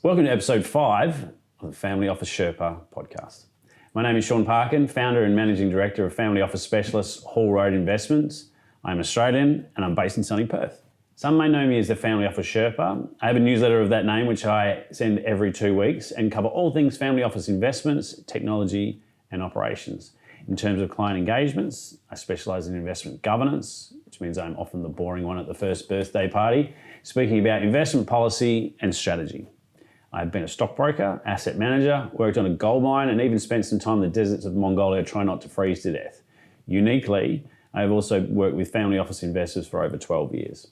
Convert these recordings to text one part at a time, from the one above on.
Welcome to episode 5 of the Family Office Sherpa podcast. My name is Shaun Parkin, founder and managing director of Family Office Specialists Hall Road Investments. I'm Australian and I'm based in sunny Perth. Some may know me as the Family Office Sherpa. I have a newsletter of that name which I send every 2 weeks and cover all things family office investments, technology and operations. In terms of client engagements, I specialise in investment governance, which means I'm often the boring one at the first birthday party, speaking about investment policy and strategy. I've been a stockbroker, asset manager, worked on a gold mine, and even spent some time in the deserts of Mongolia trying not to freeze to death. Uniquely, I have also worked with family office investors for over 12 years.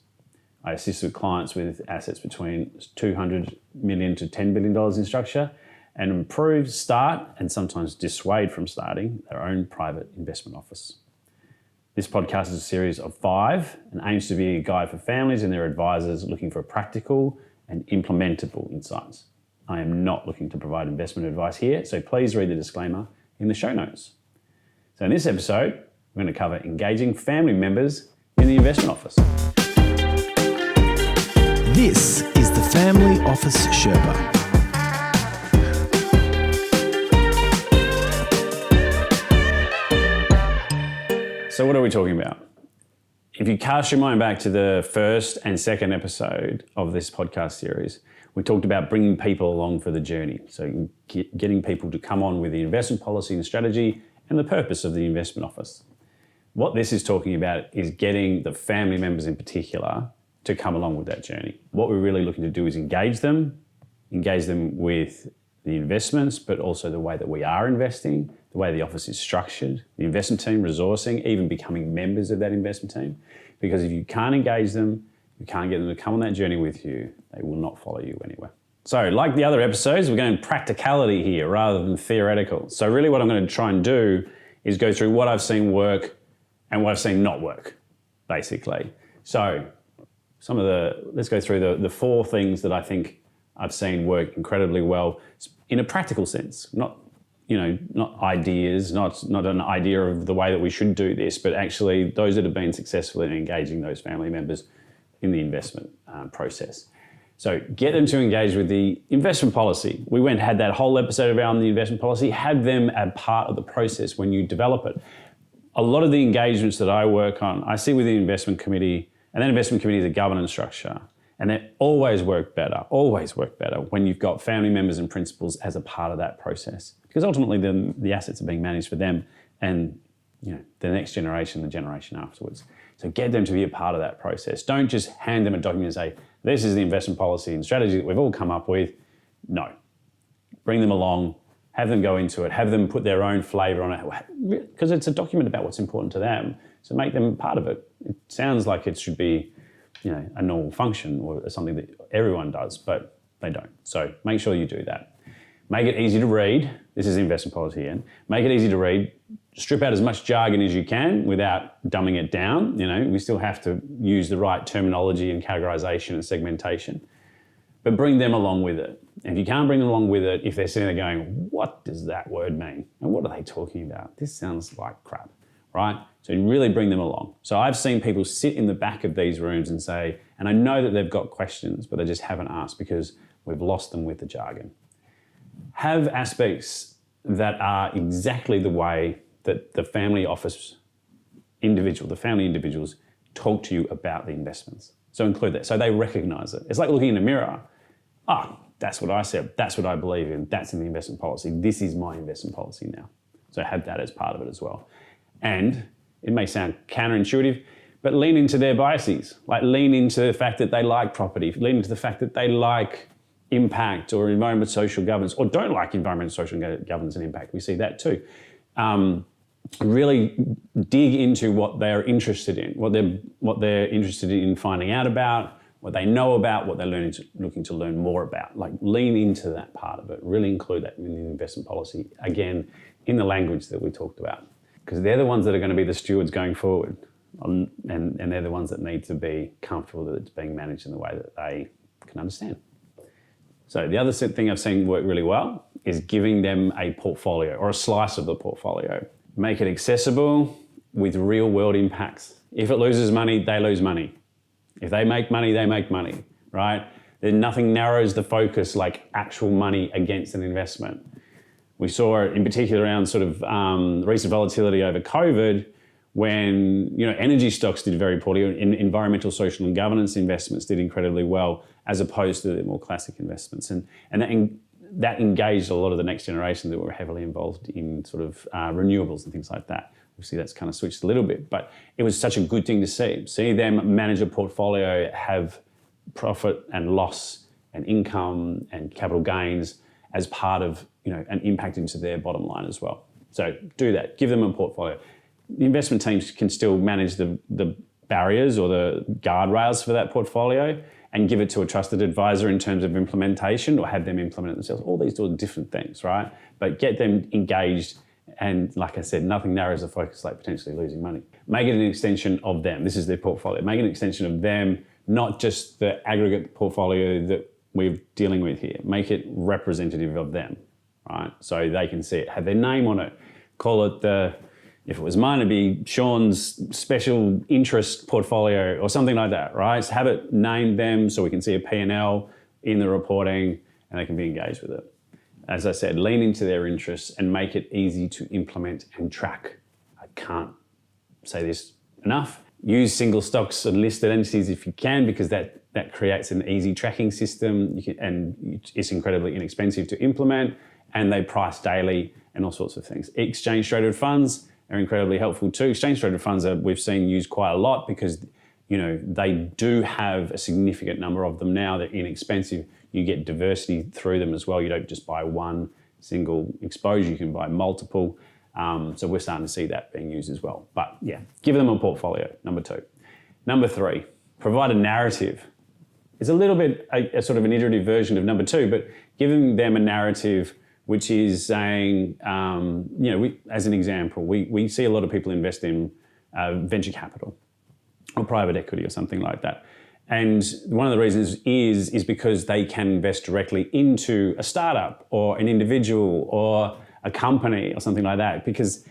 I assist with clients with assets between $200 million to $10 billion in structure and improve, start, and sometimes dissuade from starting their own private investment office. This podcast is a series of 5 and aims to be a guide for families and their advisors looking for practical and implementable insights. I am not looking to provide investment advice here, so please read the disclaimer in the show notes. So in this episode, we're going to cover engaging family members in the investment office. This is the Family Office Sherpa. So what are we talking about? If you cast your mind back to the first and second episode of this podcast series, we talked about bringing people along for the journey. So getting people to come on with the investment policy and strategy and the purpose of the investment office. What this is talking about is getting the family members in particular to come along with that journey. What we're really looking to do is engage them with the investments, but also the way that we are investing, the way the office is structured, the investment team, resourcing, even becoming members of that investment team. Because if you can't engage them, you can't get them to come on that journey with you, they will not follow you anywhere. So like the other episodes, we're going practicality here rather than theoretical. So really what I'm going to try and do is go through what I've seen work and what I've seen not work, basically. So let's go through the 4 things that I think I've seen work incredibly well in a practical sense, not ideas, not an idea of the way that we should do this, but actually those that have been successful in engaging those family members in the investment process. So get them to engage with the investment policy. We had that whole episode around the investment policy. Have them a part of the process when you develop it. A lot of the engagements that I work on, I see with the investment committee, and that investment committee is a governance structure. And they always work better when you've got family members and principals as a part of that process. Because ultimately the assets are being managed for them and the next generation, the generation afterwards. So get them to be a part of that process. Don't just hand them a document and say, this is the investment policy and strategy that we've all come up with. No. Bring them along, have them go into it, have them put their own flavour on it. Because it's a document about what's important to them. So make them part of it. It sounds like it should be a normal function or something that everyone does, but they don't. So make sure you do that. Make it easy to read. This is the investment policy again. Make it easy to read. Strip out as much jargon as you can without dumbing it down. We still have to use the right terminology and categorization and segmentation, but bring them along with it. And if you can't bring them along with it, if they're sitting there going, what does that word mean? And what are they talking about? This sounds like crap, right? So really bring them along. So I've seen people sit in the back of these rooms and say, and I know that they've got questions, but they just haven't asked because we've lost them with the jargon. Have aspects that are exactly the way that the family office the family individuals talk to you about the investments. So include that. So they recognize it. It's like looking in a mirror. That's what I said. That's what I believe in. That's in the investment policy. This is my investment policy now. So have that as part of it as well. And it may sound counterintuitive, but lean into their biases. Like lean into the fact that they like property, lean into the fact that they like impact or environment, social governance, or don't like environment, social governance and impact. We see that too. Really dig into what they're interested in, what they're interested in finding out about, what they know about, what they're looking to learn more about. Like lean into that part of it. Really include that in the investment policy. Again, in the language that we talked about. Because they're the ones that are going to be the stewards going forward. And they're the ones that need to be comfortable that it's being managed in the way that they can understand. So the other thing I've seen work really well is giving them a portfolio or a slice of the portfolio. Make it accessible with real world impacts. If it loses money, they lose money. If they make money, right? Then nothing narrows the focus like actual money against an investment. We saw it in particular around sort of recent volatility over COVID, when energy stocks did very poorly, environmental, social, and governance investments did incredibly well, as opposed to the more classic investments, and that engaged a lot of the next generation that were heavily involved in sort of renewables and things like that. Obviously, that's kind of switched a little bit, but it was such a good thing to see them manage a portfolio, have profit and loss and income and capital gains as part of an impact into their bottom line as well. So do that. Give them a portfolio. The investment teams can still manage the barriers or the guardrails for that portfolio and give it to a trusted advisor in terms of implementation, or have them implement it themselves. All these are different things, right? But get them engaged, and like I said, nothing narrows the focus like potentially losing money. Make it an extension of them. This is their portfolio. Make it an extension of them, not just the aggregate portfolio that we're dealing with here. Make it representative of them, right? So they can see it, have their name on it. Call it if it was mine, it'd be Shaun's special interest portfolio or something like that, right? So have it named them so we can see a P&L in the reporting and they can be engaged with it. As I said, lean into their interests and make it easy to implement and track. I can't say this enough. Use single stocks and listed entities if you can, because that creates an easy tracking system, and it's incredibly inexpensive to implement, and they price daily and all sorts of things. Exchange traded funds are incredibly helpful too. Exchange traded funds we've seen used quite a lot because they do have a significant number of them now. They're inexpensive. You get diversity through them as well. You don't just buy one single exposure, you can buy multiple. So we're starting to see that being used as well. But yeah, give them a portfolio, number 2. Number 3, provide a narrative. It's a little bit a sort of an iterative version of number 2, but giving them a narrative which is saying, as an example, we see a lot of people invest in venture capital or private equity or something like that. And one of the reasons is because they can invest directly into a startup or an individual or a company or something like that, because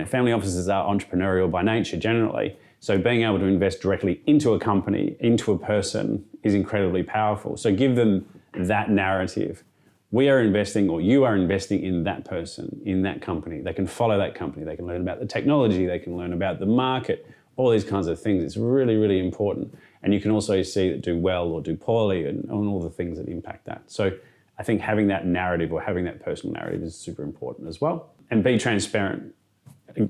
family offices are entrepreneurial by nature generally. So being able to invest directly into a company, into a person, is incredibly powerful. So give them that narrative. We are investing, or you are investing in that person, in that company. They can follow that company. They can learn about the technology. They can learn about the market, all these kinds of things. It's really, really important. And you can also see that do well or do poorly and all the things that impact that. So I think having that narrative or having that personal narrative is super important as well. And be transparent.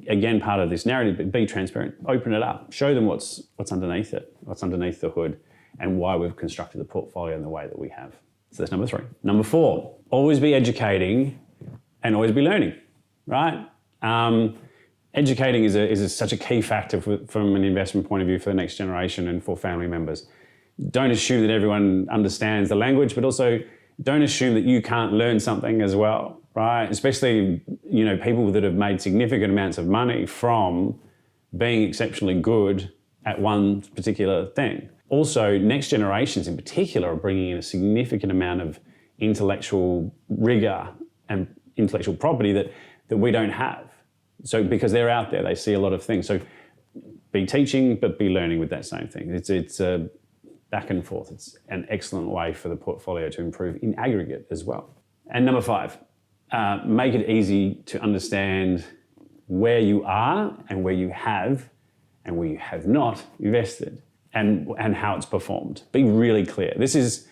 Again, part of this narrative, but be transparent. Open it up. Show them what's underneath it, what's underneath the hood, and why we've constructed the portfolio in the way that we have. So that's number 3. Number 4, always be educating and always be learning, right? Educating is such a key factor from an investment point of view for the next generation and for family members. Don't assume that everyone understands the language, but also don't assume that you can't learn something as well, right? Especially, people that have made significant amounts of money from being exceptionally good at one particular thing. Also, next generations in particular are bringing in a significant amount of intellectual rigor and intellectual property that we don't have. So because they're out there, they see a lot of things. So be teaching, but be learning with that same thing. It's a back and forth. It's an excellent way for the portfolio to improve in aggregate as well. And number 5, make it easy to understand where you are and where you have and where you have not invested. And how it's performed. Be really clear. This is,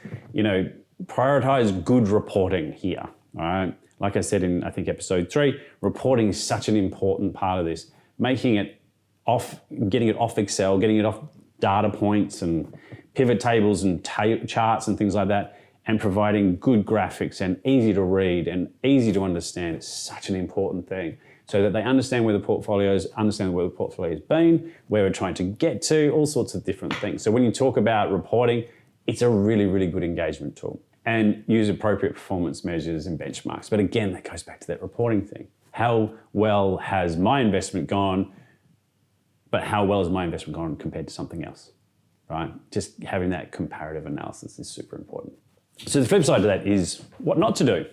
prioritize good reporting here, all right? Like I said in, I think, episode 3, reporting is such an important part of this. Making it off, getting it off Excel, getting it off data points and pivot tables and charts and things like that, and providing good graphics and easy to read and easy to understand is such an important thing. So that they understand where the portfolio is, understand where the portfolio has been, where we're trying to get to, all sorts of different things. So when you talk about reporting, it's a really, really good engagement tool. And use appropriate performance measures and benchmarks. But again, that goes back to that reporting thing. How well has my investment gone, but how well has my investment gone compared to something else, right? Just having that comparative analysis is super important. So the flip side to that is what not to do.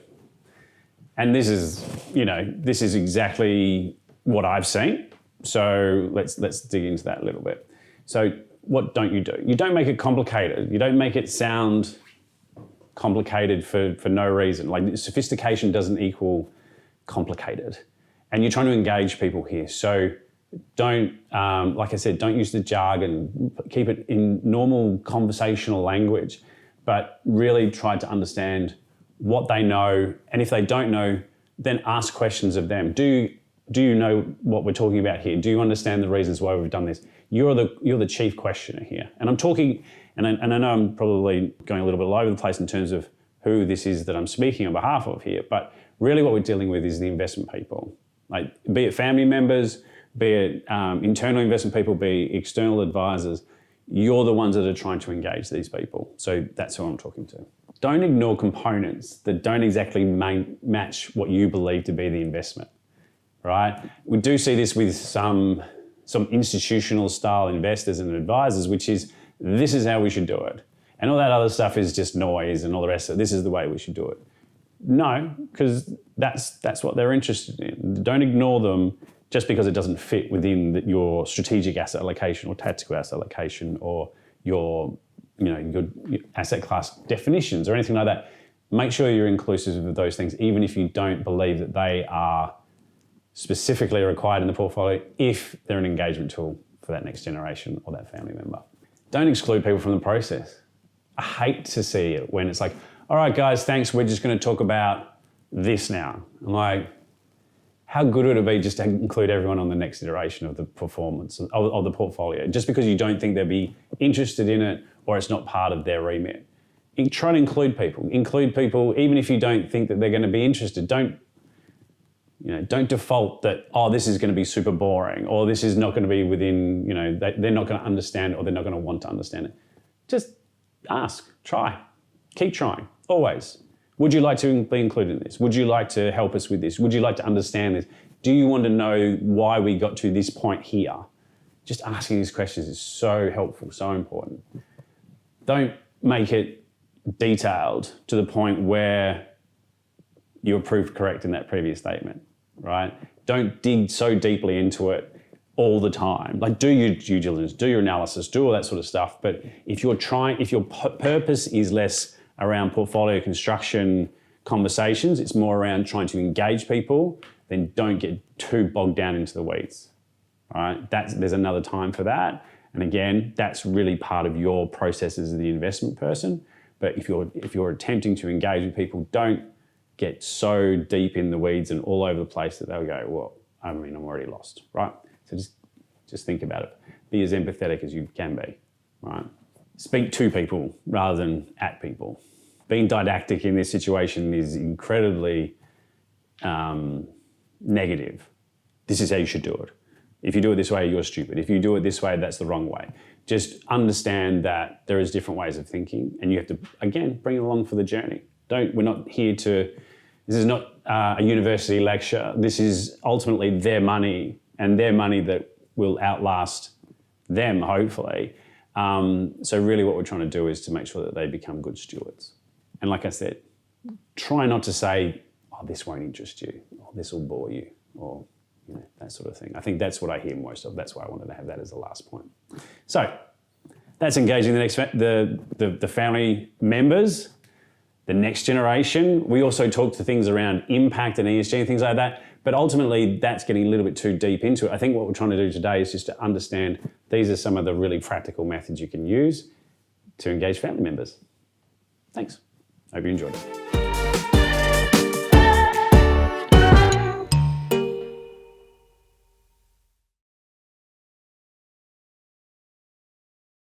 And this is exactly what I've seen. So let's dig into that a little bit. So what don't you do? You don't make it complicated. You don't make it sound complicated for no reason. Like sophistication doesn't equal complicated. And you're trying to engage people here. So don't, like I said, don't use the jargon, keep it in normal conversational language, but really try to understand what they know. And if they don't know, then ask questions of them. Do you know what we're talking about here? Do you understand the reasons why we've done this? You're the chief questioner here. And I'm talking, and I know I'm probably going a little bit all over the place in terms of who this is that I'm speaking on behalf of here, but really what we're dealing with is the investment people. Like, be it family members, be it internal investment people, be it external advisors, you're the ones that are trying to engage these people. So that's who I'm talking to. Don't ignore components that don't exactly match what you believe to be the investment, right? We do see this with some institutional style investors and advisors, which is, this is how we should do it. And all that other stuff is just noise and all the rest of it. This is the way we should do it. No, because that's what they're interested in. Don't ignore them just because it doesn't fit within your strategic asset allocation or tactical asset allocation or your asset class definitions or anything like that. Make sure you're inclusive of those things, even if you don't believe that they are specifically required in the portfolio, if they're an engagement tool for that next generation or that family member. Don't exclude people from the process. I hate to see it when it's like, all right, guys, thanks. We're just going to talk about this now. I'm like, how good would it be just to include everyone on the next iteration of the performance of the portfolio? Just because you don't think they'll be interested in it or it's not part of their remit. Try to include people. Include people even if you don't think that they're going to be interested. Don't default that, oh, this is going to be super boring or this is not going to be within, they're not going to understand it or they're not going to want to understand it. Just ask, try, keep trying, always. Would you like to be included in this? Would you like to help us with this? Would you like to understand this? Do you want to know why we got to this point here? Just asking these questions is so helpful, so important. Don't make it detailed to the point where you're proved correct in that previous statement, right? Don't dig so deeply into it all the time. Like, do your due diligence, do your analysis, do all that sort of stuff. But if your purpose is less around portfolio construction conversations, it's more around trying to engage people, then don't get too bogged down into the weeds, all right? There's another time for that. And again, that's really part of your process as the investment person. But if you're attempting to engage with people, don't get so deep in the weeds and all over the place that they'll go, well, I'm already lost, right? So just think about it. Be as empathetic as you can be, right? Speak to people rather than at people. Being didactic in this situation is incredibly negative. This is how you should do it. If you do it this way, you're stupid. If you do it this way, that's the wrong way. Just understand that there is different ways of thinking and you have to, again, bring it along for the journey. We're not here this is not a university lecture. This is ultimately their money and their money that will outlast them, hopefully. So really what we're trying to do is to make sure that they become good stewards. And like I said, try not to say, oh, this won't interest you, or this will bore you, or that sort of thing. I think that's what I hear most of. That's why I wanted to have that as the last point. So that's engaging the family members, the next generation. We also talk to things around impact and ESG and things like that. But ultimately, that's getting a little bit too deep into it. I think what we're trying to do today is just to understand these are some of the really practical methods you can use to engage family members. Thanks. Hope you enjoyed it.